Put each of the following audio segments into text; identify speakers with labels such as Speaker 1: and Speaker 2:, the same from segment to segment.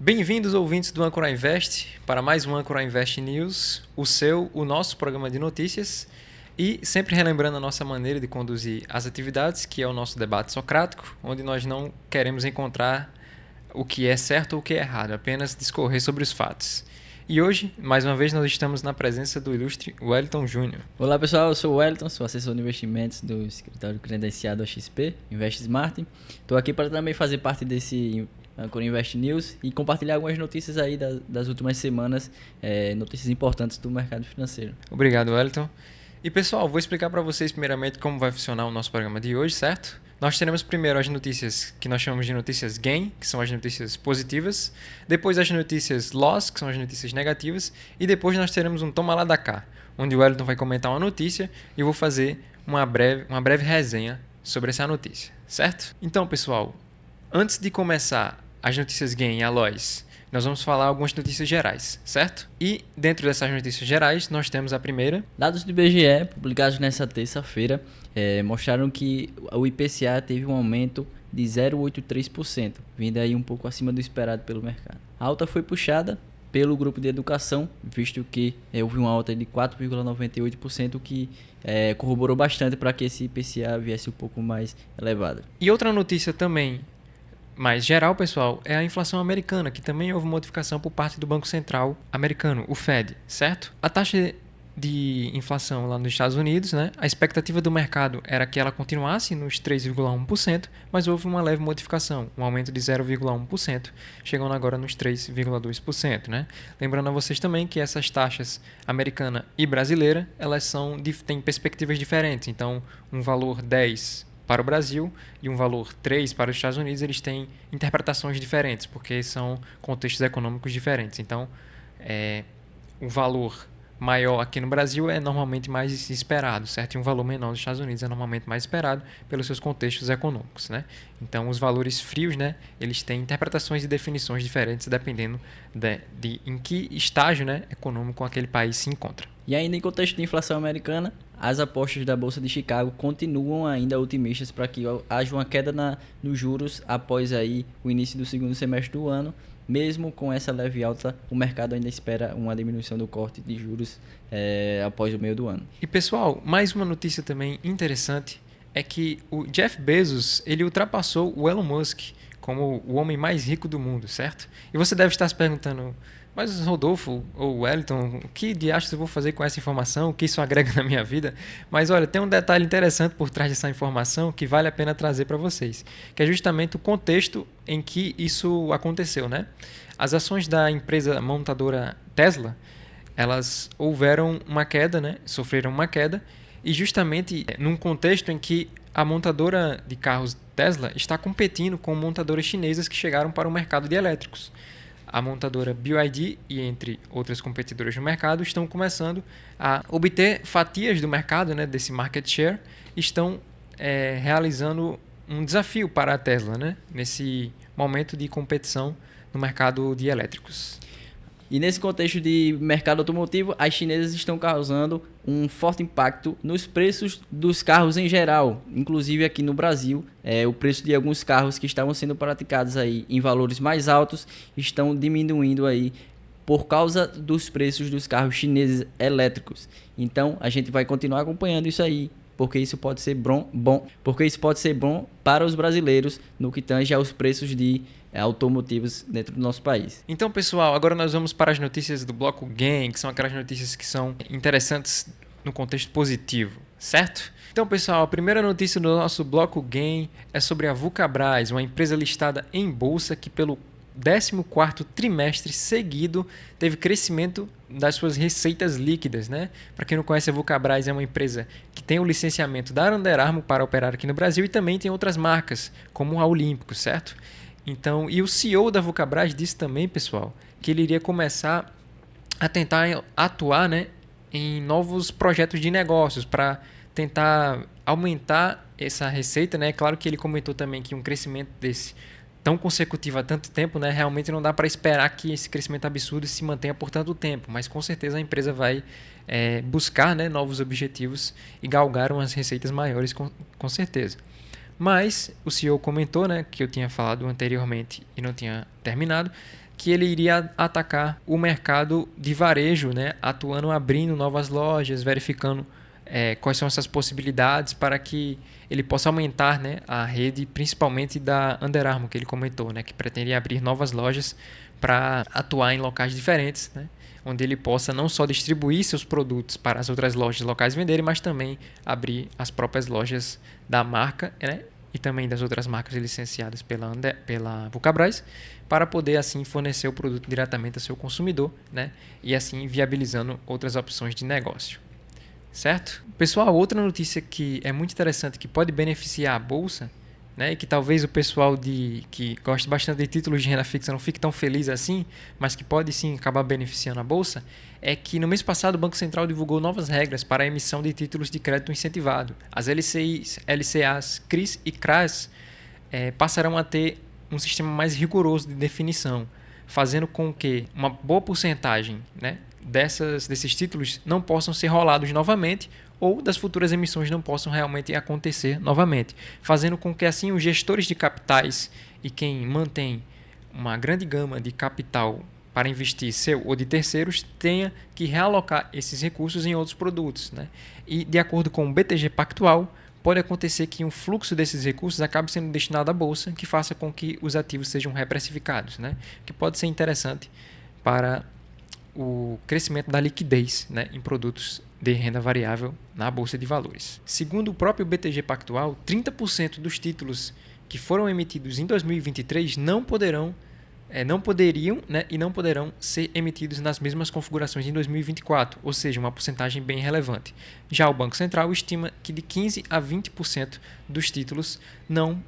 Speaker 1: Bem-vindos, ouvintes do Ancora Invest, para mais um Ancora Invest News, o nosso programa de notícias, e sempre relembrando a nossa maneira de conduzir as atividades, que é o nosso debate socrático, onde nós não queremos encontrar o que é certo ou o que é errado, apenas discorrer sobre os fatos. E hoje, mais uma vez, nós estamos na presença do ilustre Wellington Júnior.
Speaker 2: Olá pessoal, eu sou o Wellington, sou assessor de investimentos do escritório credenciado XP, Invest Smart. Estou aqui para também fazer parte desse Ancora Invest News e compartilhar algumas notícias aí das últimas semanas, notícias importantes do mercado financeiro.
Speaker 1: Obrigado, Wellington. E pessoal, vou explicar para vocês primeiramente como vai funcionar o nosso programa de hoje, certo? Nós teremos primeiro as notícias que nós chamamos de notícias gain, que são as notícias positivas, depois as notícias loss, que são as notícias negativas, e depois nós teremos um toma lá da cá, onde o Wellington vai comentar uma notícia e eu vou fazer uma breve resenha sobre essa notícia, certo? Então, pessoal, antes de começar as notícias gain e a loss, nós vamos falar algumas notícias gerais, certo? E dentro dessas notícias gerais, nós temos a primeira.
Speaker 2: Dados do IBGE, publicados nesta terça-feira, mostraram que o IPCA teve um aumento de 0,83%, vindo aí um pouco acima do esperado pelo mercado. A alta foi puxada pelo grupo de educação, visto que houve uma alta de 4,98%, que corroborou bastante para que esse IPCA viesse um pouco mais elevado.
Speaker 1: E outra notícia também mais geral, pessoal, é a inflação americana, que também houve modificação por parte do Banco Central americano, o Fed, certo? A taxa de inflação lá nos Estados Unidos, né? A expectativa do mercado era que ela continuasse nos 3,1%, mas houve uma leve modificação, um aumento de 0,1%, chegando agora nos 3,2%, né? Lembrando a vocês também que essas taxas americana e brasileira, elas têm perspectivas diferentes, então um valor 10 para o Brasil e um valor 3 para os Estados Unidos, eles têm interpretações diferentes, porque são contextos econômicos diferentes. Então, o valor maior aqui no Brasil é normalmente mais esperado, certo? E um valor menor nos Estados Unidos é normalmente mais esperado pelos seus contextos econômicos, né? Então, os valores frios, né, eles têm interpretações e definições diferentes dependendo de em que estágio, né, econômico aquele país se encontra.
Speaker 2: E ainda em contexto de inflação americana, as apostas da Bolsa de Chicago continuam ainda otimistas para que haja uma queda nos juros após aí o início do segundo semestre do ano. Mesmo com essa leve alta, o mercado ainda espera uma diminuição do corte de juros após o meio do ano.
Speaker 1: E pessoal, mais uma notícia também interessante é que o Jeff Bezos ele ultrapassou o Elon Musk como o homem mais rico do mundo, certo? E você deve estar se perguntando: mas Rodolfo ou Wellington, o que diachos eu vou fazer com essa informação? O que isso agrega na minha vida? Mas olha, tem um detalhe interessante por trás dessa informação que vale a pena trazer para vocês, que é justamente o contexto em que isso aconteceu, né? As ações da empresa montadora Tesla, elas houveram uma queda, né? Sofreram uma queda, e justamente num contexto em que a montadora de carros Tesla está competindo com montadoras chinesas que chegaram para o mercado de elétricos. A montadora BYD e entre outras competidoras no mercado estão começando a obter fatias do mercado, né, desse market share, estão realizando um desafio para a Tesla, né, nesse momento de competição no mercado de elétricos.
Speaker 2: E nesse contexto de mercado automotivo, as chinesas estão causando um forte impacto nos preços dos carros em geral. Inclusive aqui no Brasil, o preço de alguns carros que estavam sendo praticados aí em valores mais altos estão diminuindo aí por causa dos preços dos carros chineses elétricos. Então a gente vai continuar acompanhando isso aí, porque isso pode ser bom para os brasileiros no que tange aos preços de automotivos dentro do nosso país.
Speaker 1: Então, pessoal, agora nós vamos para as notícias do bloco GAIN, que são aquelas notícias que são interessantes no contexto positivo, certo? Então, pessoal, a primeira notícia do nosso bloco GAIN é sobre a Vulcabras, uma empresa listada em bolsa que pelo 14º trimestre seguido teve crescimento das suas receitas líquidas, né? Para quem não conhece, a Vulcabras é uma empresa que tem o licenciamento da Under Armour para operar aqui no Brasil e também tem outras marcas, como a Olímpico, certo? Então, e o CEO da Vulcabras disse também, pessoal, que ele iria começar a tentar atuar, né, em novos projetos de negócios para tentar aumentar essa receita, né? Claro que ele comentou também que um crescimento desse tão consecutivo há tanto tempo, né, realmente não dá para esperar que esse crescimento absurdo se mantenha por tanto tempo, mas com certeza a empresa vai buscar, né, novos objetivos e galgar umas receitas maiores com certeza. Mas o CEO comentou, né, que eu tinha falado anteriormente e não tinha terminado, que ele iria atacar o mercado de varejo, né? Atuando, abrindo novas lojas, verificando quais são essas possibilidades para que ele possa aumentar, né, a rede, principalmente da Under Armour, que ele comentou, né, que pretende abrir novas lojas para atuar em locais diferentes, né, onde ele possa não só distribuir seus produtos para as outras lojas locais venderem, mas também abrir as próprias lojas da marca, né, e também das outras marcas licenciadas pela Vulcabras, para poder assim fornecer o produto diretamente ao seu consumidor, né, e assim viabilizando outras opções de negócio. Certo? Pessoal, outra notícia que é muito interessante, que pode beneficiar a Bolsa, né, e que talvez o pessoal que gosta bastante de títulos de renda fixa não fique tão feliz assim, mas que pode sim acabar beneficiando a Bolsa, é que no mês passado o Banco Central divulgou novas regras para a emissão de títulos de crédito incentivado. As LCIs, LCAs, CRIs e CRAs passarão a ter um sistema mais rigoroso de definição, fazendo com que uma boa porcentagem, né, desses títulos não possam ser rolados novamente ou das futuras emissões não possam realmente acontecer novamente, fazendo com que assim os gestores de capitais e quem mantém uma grande gama de capital para investir seu ou de terceiros tenha que realocar esses recursos em outros produtos, né? E de acordo com o BTG Pactual, pode acontecer que um fluxo desses recursos acabe sendo destinado à bolsa, que faça com que os ativos sejam reprecificados, né? Que pode ser interessante para o crescimento da liquidez, né, em produtos de renda variável na Bolsa de Valores. Segundo o próprio BTG Pactual, 30% dos títulos que foram emitidos em 2023 não poderiam, né, e não poderão ser emitidos nas mesmas configurações em 2024, ou seja, uma porcentagem bem relevante. Já o Banco Central estima que de 15% a 20% dos títulos não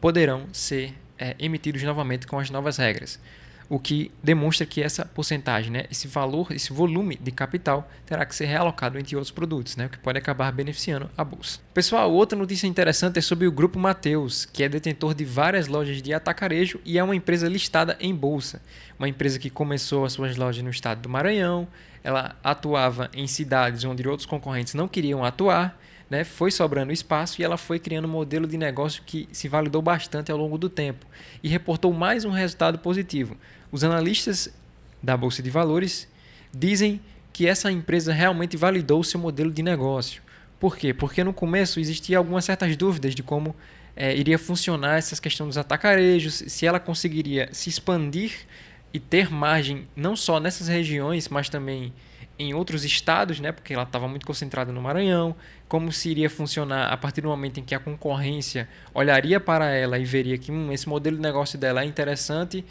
Speaker 1: poderão ser emitidos novamente com as novas regras, o que demonstra que essa porcentagem, né, esse valor, esse volume de capital terá que ser realocado entre outros produtos, né, o que pode acabar beneficiando a bolsa. Pessoal, outra notícia interessante é sobre o Grupo Mateus, que é detentor de várias lojas de atacarejo e é uma empresa listada em bolsa. Uma empresa que começou as suas lojas no estado do Maranhão, ela atuava em cidades onde outros concorrentes não queriam atuar, né, foi sobrando espaço e ela foi criando um modelo de negócio que se validou bastante ao longo do tempo e reportou mais um resultado positivo. Os analistas da Bolsa de Valores dizem que essa empresa realmente validou o seu modelo de negócio. Por quê? Porque no começo existiam algumas certas dúvidas de como iria funcionar essa questão dos atacarejos, se ela conseguiria se expandir e ter margem não só nessas regiões, mas também em outros estados, né, porque ela estava muito concentrada no Maranhão, como se iria funcionar a partir do momento em que a concorrência olharia para ela e veria que esse modelo de negócio dela é interessante,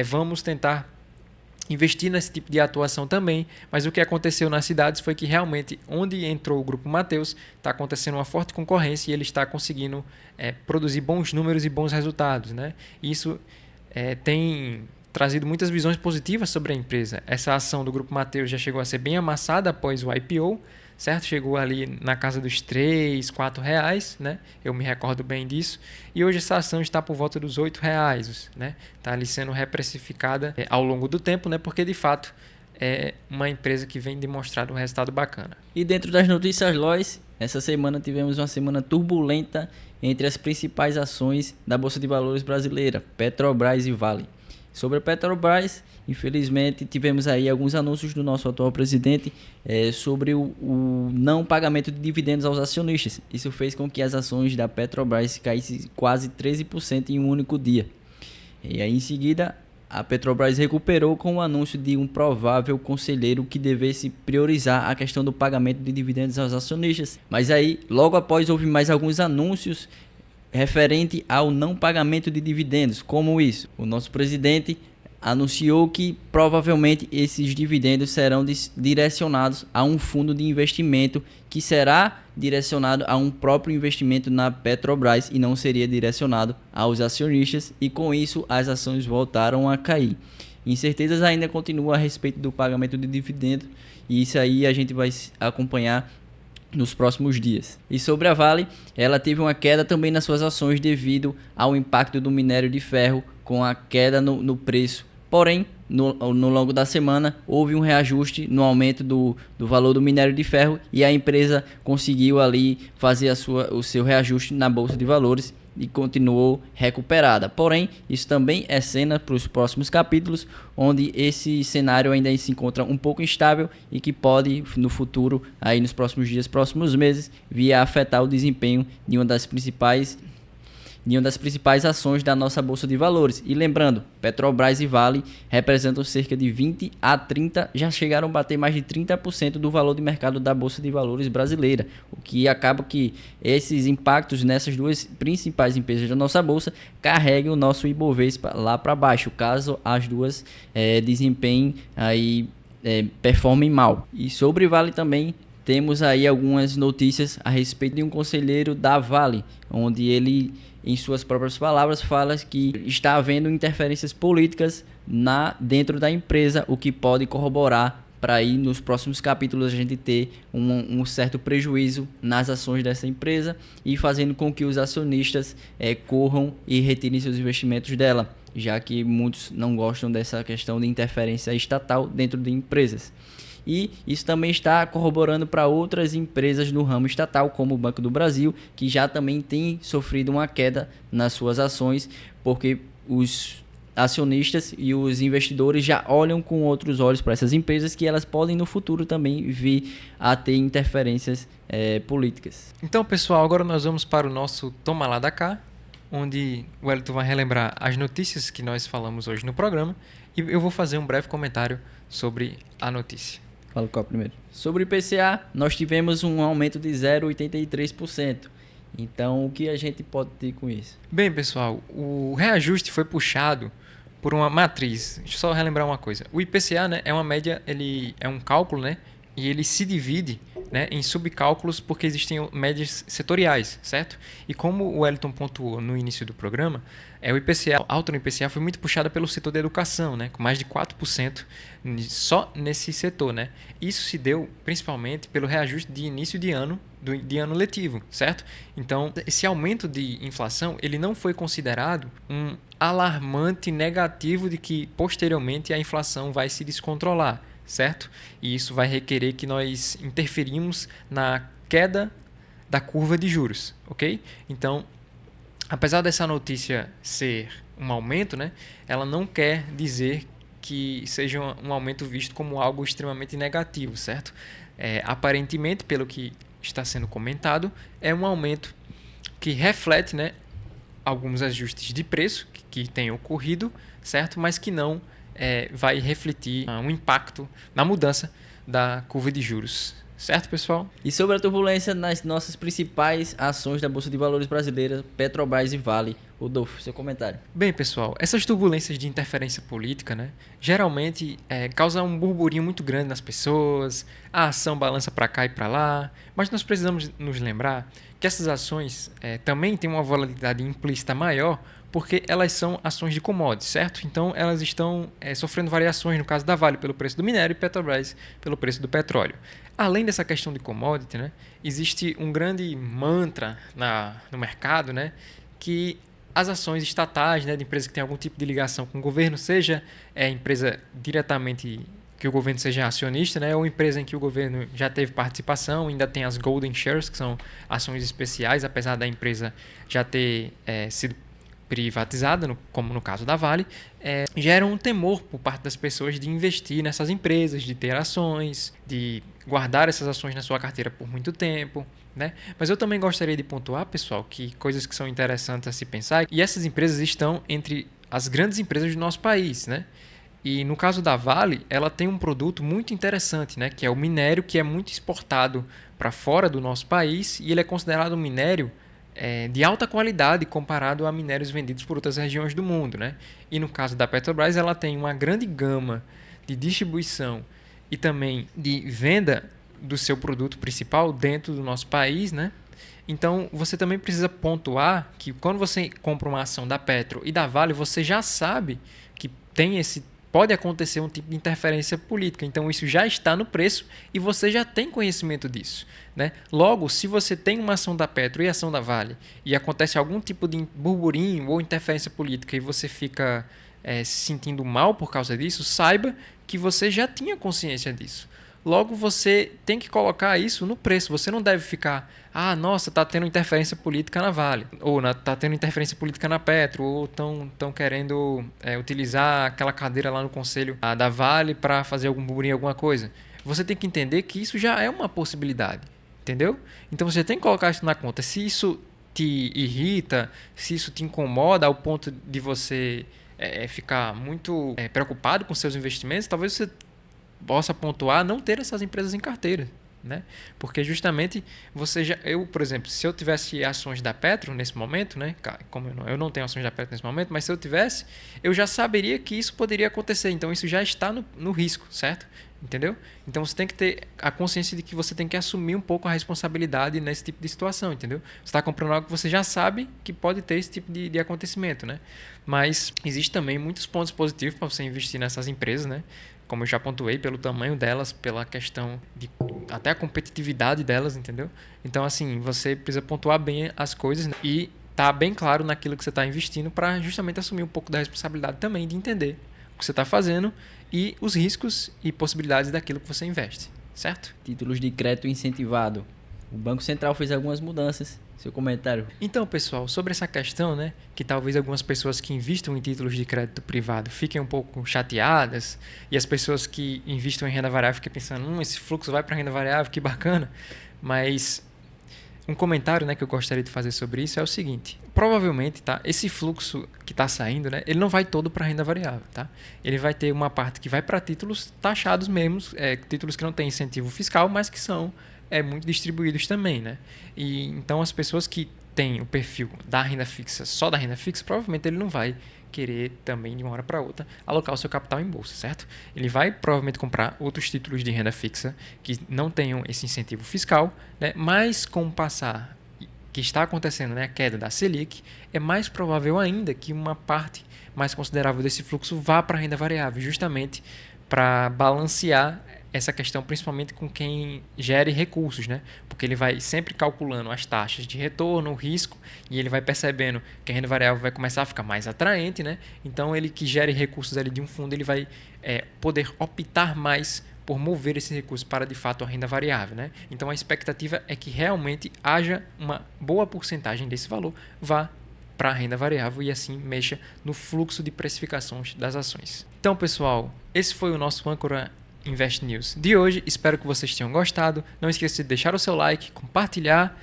Speaker 1: vamos tentar investir nesse tipo de atuação também, mas o que aconteceu nas cidades foi que realmente onde entrou o Grupo Mateus está acontecendo uma forte concorrência e ele está conseguindo produzir bons números e bons resultados, né? Isso tem trazido muitas visões positivas sobre a empresa. Essa ação do Grupo Mateus já chegou a ser bem amassada após o IPO, certo? Chegou ali na casa dos R$3, R$4, né? Eu me recordo bem disso. E hoje essa ação está por volta dos R$8, né? Está ali sendo reprecificada ao longo do tempo, né? Porque de fato é uma empresa que vem demonstrando um resultado bacana.
Speaker 2: E dentro das notícias LOIs, essa semana tivemos uma semana turbulenta entre as principais ações da Bolsa de Valores brasileira, Petrobras e Vale. Sobre a Petrobras, infelizmente, tivemos aí alguns anúncios do nosso atual presidente sobre o não pagamento de dividendos aos acionistas. Isso fez com que as ações da Petrobras caíssem quase 13% em um único dia. E aí, em seguida, a Petrobras recuperou com o anúncio de um provável conselheiro que devesse priorizar a questão do pagamento de dividendos aos acionistas. Mas aí, logo após, houve mais alguns anúncios referente ao não pagamento de dividendos. Como isso? O nosso presidente anunciou que provavelmente esses dividendos serão direcionados a um fundo de investimento que será direcionado a um próprio investimento na Petrobras e não seria direcionado aos acionistas, e com isso as ações voltaram a cair. Incertezas ainda continuam a respeito do pagamento de dividendos e isso aí a gente vai acompanhar nos próximos dias. E sobre a Vale, ela teve uma queda também nas suas ações devido ao impacto do minério de ferro com a queda no preço. Porém, no longo da semana, houve um reajuste no aumento do valor do minério de ferro e a empresa conseguiu ali fazer o seu reajuste na Bolsa de Valores e continuou recuperada. Porém, isso também é cena para os próximos capítulos, onde esse cenário ainda se encontra um pouco instável e que pode, no futuro, aí nos próximos dias, próximos meses, vir a afetar o desempenho de uma das principais ações da nossa Bolsa de Valores. E lembrando, Petrobras e Vale representam cerca de 20 a 30, já chegaram a bater mais de 30% do valor de mercado da Bolsa de Valores brasileira, o que acaba que esses impactos nessas duas principais empresas da nossa Bolsa carreguem o nosso Ibovespa lá para baixo, caso as duas desempenhem aí, performem mal. E sobre Vale também, temos aí algumas notícias a respeito de um conselheiro da Vale, onde ele, em suas próprias palavras, fala que está havendo interferências políticas dentro da empresa, o que pode corroborar para aí nos próximos capítulos a gente ter um certo prejuízo nas ações dessa empresa e fazendo com que os acionistas corram e retirem seus investimentos dela, já que muitos não gostam dessa questão de interferência estatal dentro de empresas. E isso também está corroborando para outras empresas no ramo estatal, como o Banco do Brasil, que já também tem sofrido uma queda nas suas ações, porque os acionistas e os investidores já olham com outros olhos para essas empresas, que elas podem no futuro também vir a ter interferências políticas.
Speaker 1: Então, pessoal, agora nós vamos para o nosso Toma Lá da Cá, onde o Wellington vai relembrar as notícias que nós falamos hoje no programa e eu vou fazer um breve comentário sobre a notícia.
Speaker 2: Fala qual primeiro. Sobre o IPCA, nós tivemos um aumento de 0,83%. Então, o que a gente pode ter com isso?
Speaker 1: Bem, pessoal, o reajuste foi puxado por uma matriz. Deixa eu só relembrar uma coisa. O IPCA, né, é uma média, ele é um cálculo, né, e ele se divide, né, em subcálculos porque existem médias setoriais, certo? E como o Wellington pontuou no início do programa, o IPCA, a alta no IPCA foi muito puxada pelo setor da educação, né, com mais de 4% só nesse setor, né? Isso se deu principalmente pelo reajuste de início de ano letivo, certo? Então, esse aumento de inflação, ele não foi considerado um alarmante negativo de que posteriormente a inflação vai se descontrolar, certo? E isso vai requerer que nós interferimos na queda da curva de juros, ok? Então, apesar dessa notícia ser um aumento, né, ela não quer dizer que seja um aumento visto como algo extremamente negativo, certo? Aparentemente, pelo que está sendo comentado, é um aumento que reflete, né, alguns ajustes de preço que têm ocorrido, certo? Mas que não vai refletir um impacto na mudança da curva de juros. Certo, pessoal?
Speaker 2: E sobre a turbulência nas nossas principais ações da Bolsa de Valores brasileira, Petrobras e Vale, Rodolfo, seu comentário.
Speaker 1: Bem, pessoal, essas turbulências de interferência política, né, geralmente causam um burburinho muito grande nas pessoas, a ação balança para cá e para lá, mas nós precisamos nos lembrar que essas ações também têm uma volatilidade implícita maior, porque elas são ações de commodities, certo? Então, elas estão sofrendo variações, no caso da Vale, pelo preço do minério e Petrobras pelo preço do petróleo. Além dessa questão de commodity, né, existe um grande mantra no mercado, né, que as ações estatais, né, de empresas que têm algum tipo de ligação com o governo, seja empresa diretamente que o governo seja acionista, né, ou empresa em que o governo já teve participação, ainda tem as Golden Shares, que são ações especiais, apesar da empresa já ter sido privatizada, como no caso da Vale, geram um temor por parte das pessoas de investir nessas empresas, de ter ações, de guardar essas ações na sua carteira por muito tempo, né? Mas eu também gostaria de pontuar, pessoal, que coisas que são interessantes a se pensar, e essas empresas estão entre as grandes empresas do nosso país, né? E no caso da Vale, ela tem um produto muito interessante, né? Que é o minério, que é muito exportado para fora do nosso país, e ele é considerado um minério de alta qualidade comparado a minérios vendidos por outras regiões do mundo, né? E no caso da Petrobras, ela tem uma grande gama de distribuição e também de venda do seu produto principal dentro do nosso país, né? Então, você também precisa pontuar que quando você compra uma ação da Petro e da Vale, você já sabe que pode acontecer um tipo de interferência política. Então, isso já está no preço e você já tem conhecimento disso, né? Logo, se você tem uma ação da Petro e ação da Vale e acontece algum tipo de burburinho ou interferência política e você fica se sentindo mal por causa disso, saiba que você já tinha consciência disso. Logo, você tem que colocar isso no preço. Você não deve ficar, nossa, tá tendo interferência política na Vale, ou tá tendo interferência política na Petro, ou estão querendo utilizar aquela cadeira lá no conselho da Vale para fazer algum burburinho, alguma coisa. Você tem que entender que isso já é uma possibilidade, entendeu? Então você tem que colocar isso na conta. Se isso te irrita, se isso te incomoda ao ponto de você ficar muito preocupado com seus investimentos, talvez você possa pontuar não ter essas empresas em carteira, né? Porque justamente por exemplo, se eu tivesse ações da Petro nesse momento, né? Como eu não tenho ações da Petro nesse momento, mas se eu tivesse, eu já saberia que isso poderia acontecer. Então isso já está no risco, certo? Entendeu? Então você tem que ter a consciência de que você tem que assumir um pouco a responsabilidade nesse tipo de situação, entendeu? Você está comprando algo que você já sabe que pode ter esse tipo de acontecimento, né? Mas existe também muitos pontos positivos para você investir nessas empresas, né? Como eu já pontuei, pelo tamanho delas, pela questão de até a competitividade delas, entendeu? Então, assim, você precisa pontuar bem as coisas, né? E tá bem claro naquilo que você está investindo para justamente assumir um pouco da responsabilidade também de entender o que você está fazendo e os riscos e possibilidades daquilo que você investe, certo?
Speaker 2: Títulos de crédito incentivado. O Banco Central fez algumas mudanças. Seu comentário.
Speaker 1: Então, pessoal, sobre essa questão, né, que talvez algumas pessoas que investam em títulos de crédito privado fiquem um pouco chateadas e as pessoas que investam em renda variável fiquem pensando, esse fluxo vai para renda variável, que bacana. Mas um comentário, né, que eu gostaria de fazer sobre isso é o seguinte: provavelmente, tá, esse fluxo que está saindo, né, ele não vai todo para renda variável, tá? Ele vai ter uma parte que vai para títulos taxados mesmo, títulos que não têm incentivo fiscal, mas que são muito distribuídos também, né? E então as pessoas que têm o perfil da renda fixa, só da renda fixa, provavelmente ele não vai querer também de uma hora para outra alocar o seu capital em bolsa, certo? Ele vai provavelmente comprar outros títulos de renda fixa que não tenham esse incentivo fiscal, né? Mas com o passar que está acontecendo, né, a queda da Selic, é mais provável ainda que uma parte mais considerável desse fluxo vá para a renda variável, justamente para balancear essa questão, principalmente com quem gere recursos, né? Porque ele vai sempre calculando as taxas de retorno, o risco, e ele vai percebendo que a renda variável vai começar a ficar mais atraente, né? Então, ele que gere recursos ali de um fundo, ele vai poder optar mais por mover esse recurso para, de fato, a renda variável, né? Então, a expectativa é que realmente haja uma boa porcentagem desse valor vá para a renda variável e assim mexa no fluxo de precificações das ações. Então, pessoal, esse foi o nosso âncora Invest News de hoje. Espero que vocês tenham gostado. Não esqueça de deixar o seu like, compartilhar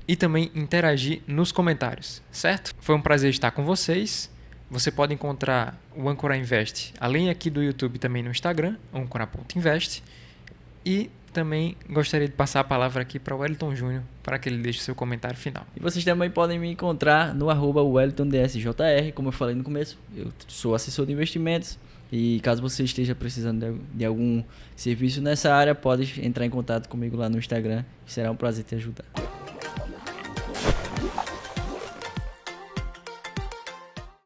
Speaker 1: e também interagir nos comentários, certo? Foi um prazer estar com vocês. Você pode encontrar o Âncora Invest além aqui do YouTube, também no Instagram, âncora.invest. E também gostaria de passar a palavra aqui para o Wellington Júnior para que ele deixe o seu comentário final.
Speaker 2: E vocês também podem me encontrar no @WellingtonDSJR, como eu falei no começo. Eu sou assessor de investimentos. E caso você esteja precisando de algum serviço nessa área, pode entrar em contato comigo lá no Instagram. Será um prazer te ajudar.